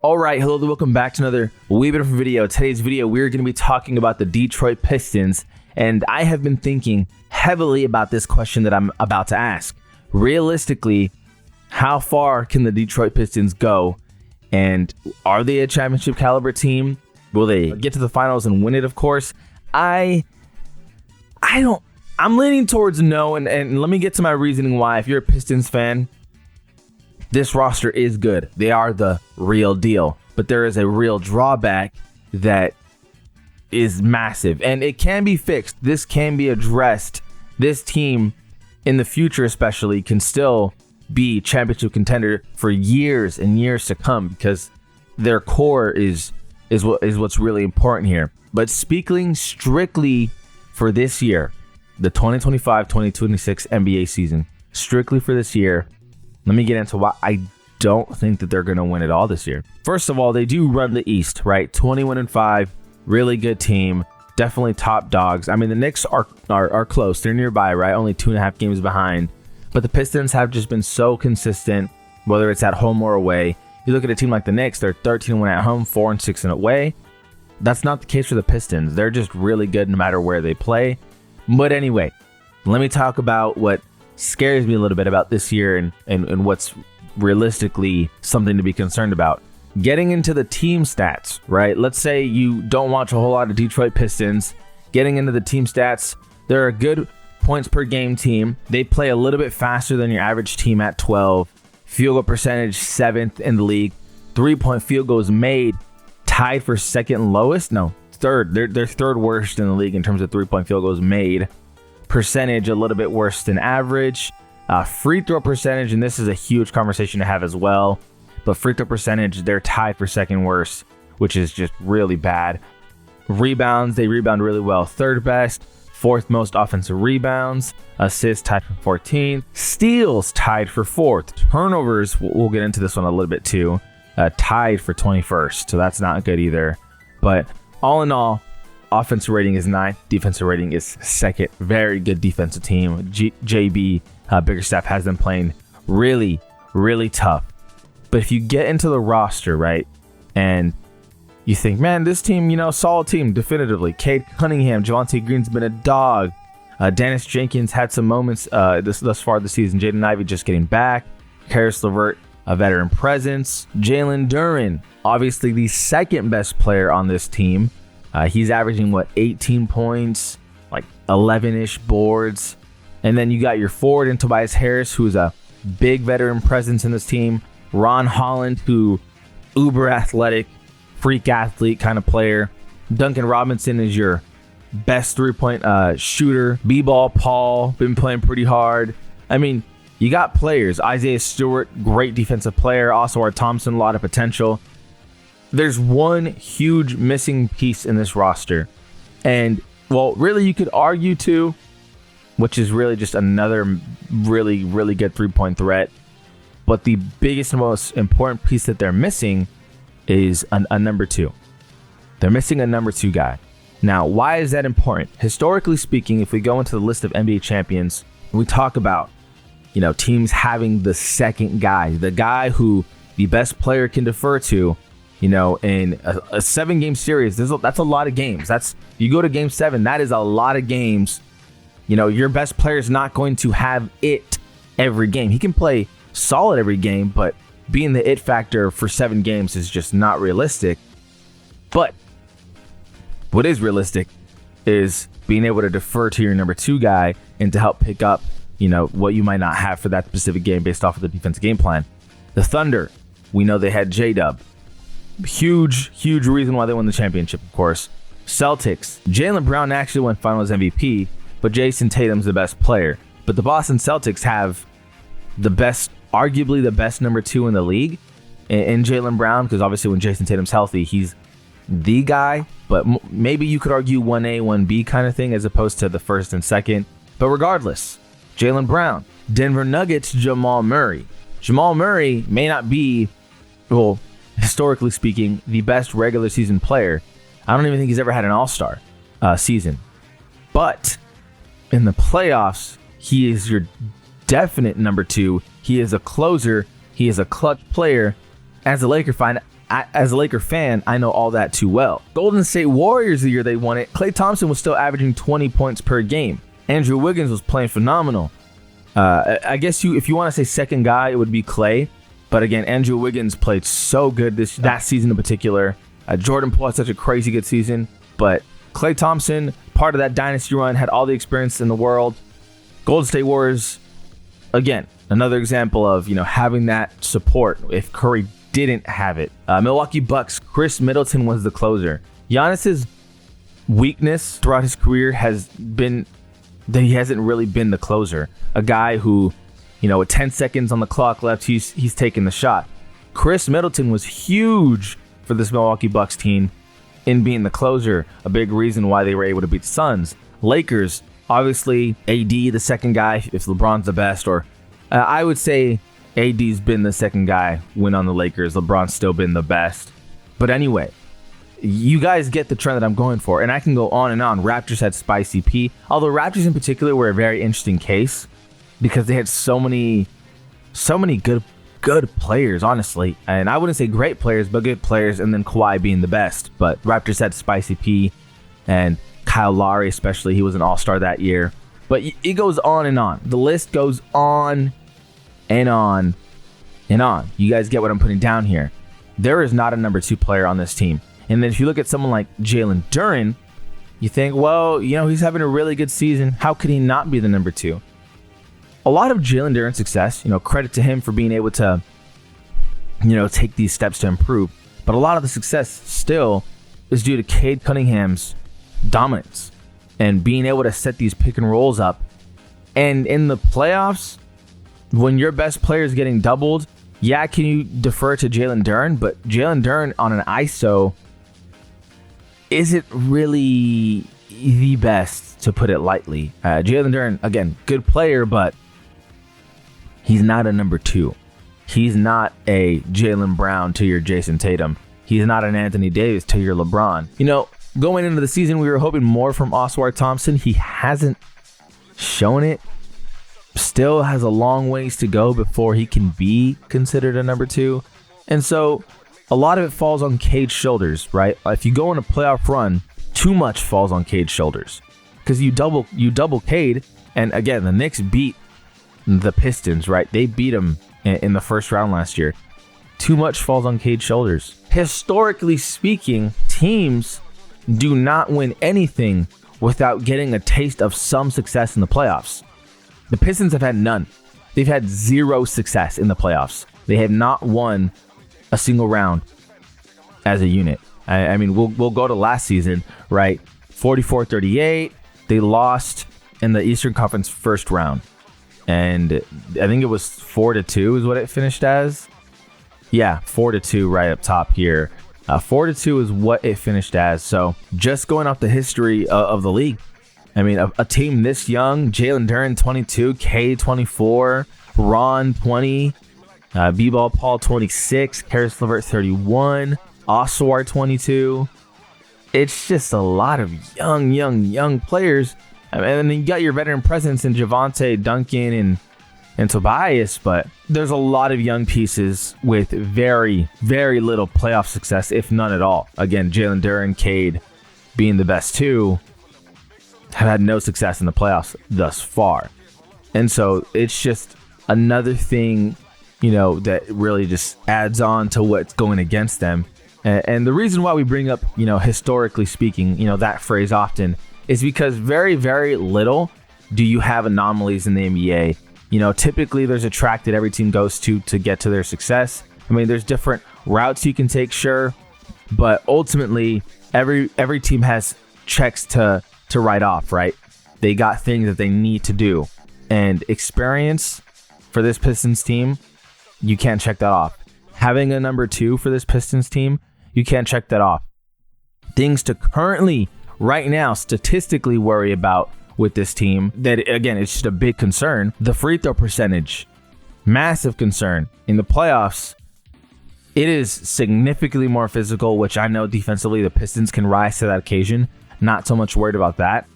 All right, hello, welcome back to another wee bit of a video. Today's video, we're going to be talking about the Detroit Pistons, and I have been thinking heavily about this question that I'm about to ask. Realistically, how far can the Detroit Pistons go, and are they a championship caliber team? Will they get to the finals and win it? Of course, I'm leaning towards no, and let me get to my reasoning why. If you're a Pistons fan, this roster is good. They are the real deal. But there is a real drawback that is massive. And it can be fixed. This can be addressed. This team, in the future especially, can still be championship contender for years and years to come because their core is what's really important here. But speaking strictly for this year, the 2025-2026 NBA season, strictly for this year, let me get into why I don't think that they're going to win it all this year. First of all, they do run the East, right? 21-5, really good team, definitely top dogs. I mean, the Knicks are close. They're nearby, right? Only 2.5 games behind. But the Pistons have just been so consistent, whether it's at home or away. You look at a team like the Knicks, they're 13-1 at home, 4-6 away. That's not the case for the Pistons. They're just really good no matter where they play. But anyway, let me talk about what scares me a little bit about this year and what's realistically something to be concerned about. Getting into the team stats, right? Let's say you don't watch a whole lot of Detroit Pistons. Getting into the team stats, they're a good points per game team. They play a little bit faster than your average team at 12. Field goal percentage, 7th in the league. 3-point field goals made, tied for second lowest. No, third. They're third worst in the league in terms of 3-point field goals made. Percentage a little bit worse than average. Free throw percentage, and this is a huge conversation to have as well, but free throw percentage, they're tied for second worst, which is just really bad. Rebounds, they rebound really well, third best. Fourth most offensive rebounds. Assists tied for 14th. Steals tied for 4th. Turnovers, we'll get into this one a little bit too, tied for 21st, so that's not good either. But all in all, offensive rating is 9th. Defensive rating is 2nd. Very good defensive team. JB Biggerstaff has them playing really, really tough. But if you get into the roster, right, and you think, man, this team, solid team, definitively. Cade Cunningham, Javonte Green's been a dog. Dennis Jenkins had some moments thus far this season. Jaden Ivey just getting back. Karis LeVert, a veteran presence. Jalen Duren, obviously the second best player on this team. He's averaging, 18 points, like 11-ish boards. And then you got your forward in Tobias Harris, who's a big veteran presence in this team. Ron Holland, who uber athletic, freak athlete kind of player. Duncan Robinson is your best three-point shooter. B-Ball Paul, been playing pretty hard. I mean, you got players. Isaiah Stewart, great defensive player. Oswald Thompson, a lot of potential. There's one huge missing piece in this roster. And, well, really you could argue too, which is really just another really, really good three-point threat. But the biggest and most important piece that they're missing is a number 2. They're missing a number 2 guy. Now, why is that important? Historically speaking, if we go into the list of NBA champions, we talk about, teams having the second guy, the guy who the best player can defer to. In a 7-game series, that's a lot of games. You go to game 7, that is a lot of games. Your best player is not going to have it every game. He can play solid every game, but being the it factor for 7 games is just not realistic. But what is realistic is being able to defer to your number 2 guy and to help pick up, what you might not have for that specific game based off of the defensive game plan. The Thunder, we know they had J-Dub. Huge reason why they won the championship, of course. Celtics, Jaylen Brown actually won Finals MVP, but Jason Tatum's the best player. But the Boston Celtics have arguably the best number 2 in the league in Jaylen Brown, because obviously when Jason Tatum's healthy, he's the guy. But maybe you could argue 1A, 1B kind of thing as opposed to the first and second. But regardless, Jaylen Brown. Denver Nuggets, Jamal Murray. Jamal Murray may not be, historically speaking, the best regular season player. I don't even think he's ever had an all-star season. But in the playoffs, he is your definite number 2. He is a closer. He is a clutch player. As a Laker fan, as a Laker fan, I know all that too well. Golden State Warriors, the year they won it, Klay Thompson was still averaging 20 points per game. Andrew Wiggins was playing phenomenal. I guess if you want to say second guy, it would be Klay. But again, Andrew Wiggins played so good that season in particular. Jordan Poole had such a crazy good season. But Klay Thompson, part of that dynasty run, had all the experience in the world. Golden State Warriors, again, another example of having that support if Curry didn't have it. Milwaukee Bucks, Chris Middleton was the closer. Giannis's weakness throughout his career has been that he hasn't really been the closer. A guy who, with 10 seconds on the clock left, he's taking the shot. Chris Middleton was huge for this Milwaukee Bucks team in being the closer, a big reason why they were able to beat the Suns. Lakers, obviously AD, the second guy, if LeBron's the best, or I would say AD's been the second guy when on the Lakers. LeBron's still been the best. But anyway, you guys get the trend that I'm going for, and I can go on and on. Raptors had Spicy P, although Raptors in particular were a very interesting case because they had so many good players, honestly. And I wouldn't say great players, but good players, and then Kawhi being the best. But Raptors had Spicy P and Kyle Lowry, especially. He was an all-star that year. But it goes on and on. The list goes on and on and on. You guys get what I'm putting down here. There is not a number 2 player on this team. And then if you look at someone like Jalen Duren, you think, well, he's having a really good season. How could he not be the number 2? A lot of Jalen Duren's success, credit to him for being able to, take these steps to improve. But a lot of the success still is due to Cade Cunningham's dominance and being able to set these pick and rolls up. And in the playoffs, when your best player is getting doubled, can you defer to Jalen Duren? But Jalen Duren on an ISO isn't really the best, to put it lightly. Jalen Duren, again, good player, but he's not a number 2. He's not a Jaylen Brown to your Jason Tatum. He's not an Anthony Davis to your LeBron. Going into the season, we were hoping more from Oscar Thompson. He hasn't shown it. Still has a long ways to go before he can be considered a number 2. And so a lot of it falls on Cade's shoulders, right? If you go on a playoff run, too much falls on Cade's shoulders because you double Cade. And again, the Knicks beat the Pistons, right? They beat them in the first round last year. Too much falls on Cade's shoulders. Historically speaking, teams do not win anything without getting a taste of some success in the playoffs. The Pistons have had none. They've had 0 success in the playoffs. They have not won a single round as a unit. I mean, we'll go to last season, right? 44-38. They lost in the Eastern Conference first round. And I think it was 4-2 is what it finished as. Yeah, 4-2 right up top here. 4-2 is what it finished as. So just going off the history of the league, I mean, a team this young, Jalen Duren 22, K 24, Ron 20, B-Ball Paul 26, Karis LeVert 31, Oswar 22. It's just a lot of young players. And then you got your veteran presence in Javante, Duncan, and Tobias, but there's a lot of young pieces with very, very little playoff success, if none at all. Again, Jalen Duren, Cade being the best 2, have had no success in the playoffs thus far. And so it's just another thing, that really just adds on to what's going against them. And the reason why we bring up, historically speaking, that phrase often is because very, very little do you have anomalies in the NBA. Typically there's a track that every team goes to get to their success. I mean, there's different routes you can take, sure, but ultimately every team has checks to write off, right? They got things that they need to do. And experience for this Pistons team, you can't check that off. Having a number 2 for this Pistons team, you can't check that off. Things to currently, right now, statistically worry about with this team, that again, it's just a big concern. The free throw percentage, massive concern. In the playoffs, it is significantly more physical, which I know defensively the Pistons can rise to that occasion. Not so much worried about that.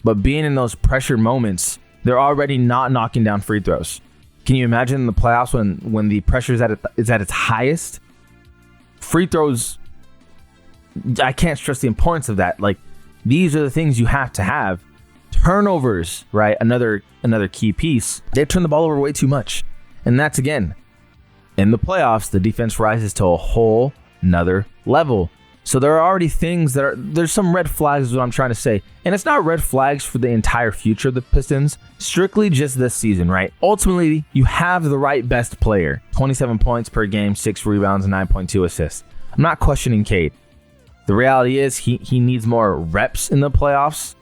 But being in those pressure moments, they're already not knocking down free throws. Can you imagine in the playoffs when the pressure is at its highest? free throws, I can't stress the importance of that. Like, these are the things you have to have. Turnovers, right? Another key piece. They turn the ball over way too much. And that's, again, in the playoffs, the defense rises to a whole nother level. So there are already things there's some red flags is what I'm trying to say. And it's not red flags for the entire future of the Pistons, strictly just this season, right? Ultimately, you have the right best player. 27 points per game, 6 rebounds, and 9.2 assists. I'm not questioning Cade. The reality is he needs more reps in the playoffs.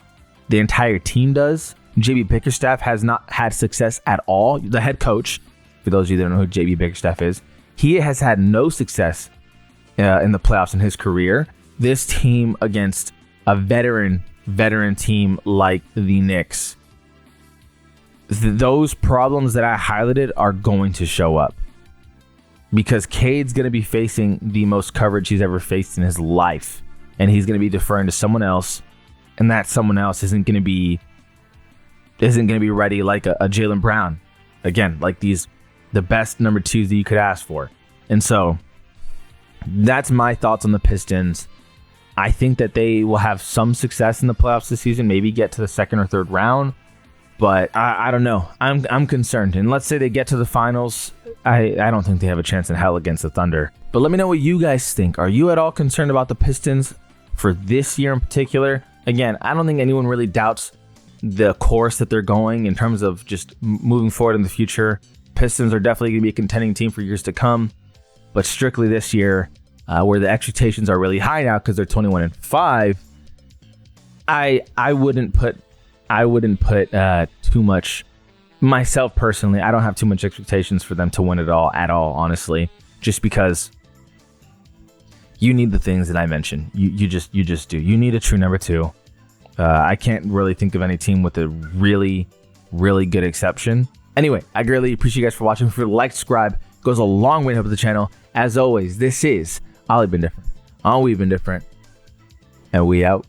The entire team does. JB Bickerstaff has not had success at all. The head coach, for those of you that don't know who JB Bickerstaff is, he has had no success in the playoffs in his career. This team against a veteran team like the Knicks, those problems that I highlighted are going to show up because Cade's going to be facing the most coverage he's ever faced in his life, and he's going to be deferring to someone else, and that someone else isn't going to be ready like a Jaylen Brown. Again, like the best number twos that you could ask for. And so that's my thoughts on the Pistons. I think that they will have some success in the playoffs this season, maybe get to the second or third round, but I don't know. I'm concerned. And let's say they get to the finals, I don't think they have a chance in hell against the Thunder. But let me know what you guys think. Are you at all concerned about the Pistons for this year in particular? Again, I don't think anyone really doubts the course that they're going in terms of just moving forward in the future. Pistons are definitely going to be a contending team for years to come. But strictly this year, where the expectations are really high now because they're 21-5, I wouldn't put too much. Myself personally, I don't have too much expectations for them to win it all at all. Honestly, just because you need the things that I mentioned. You just do. You need a true number two. I can't really think of any team with a really, really good exception. Anyway, I greatly appreciate you guys for watching. If you like, subscribe, it goes a long way to help the channel. As always, this is Ollie Been Different. We've been different. And we out.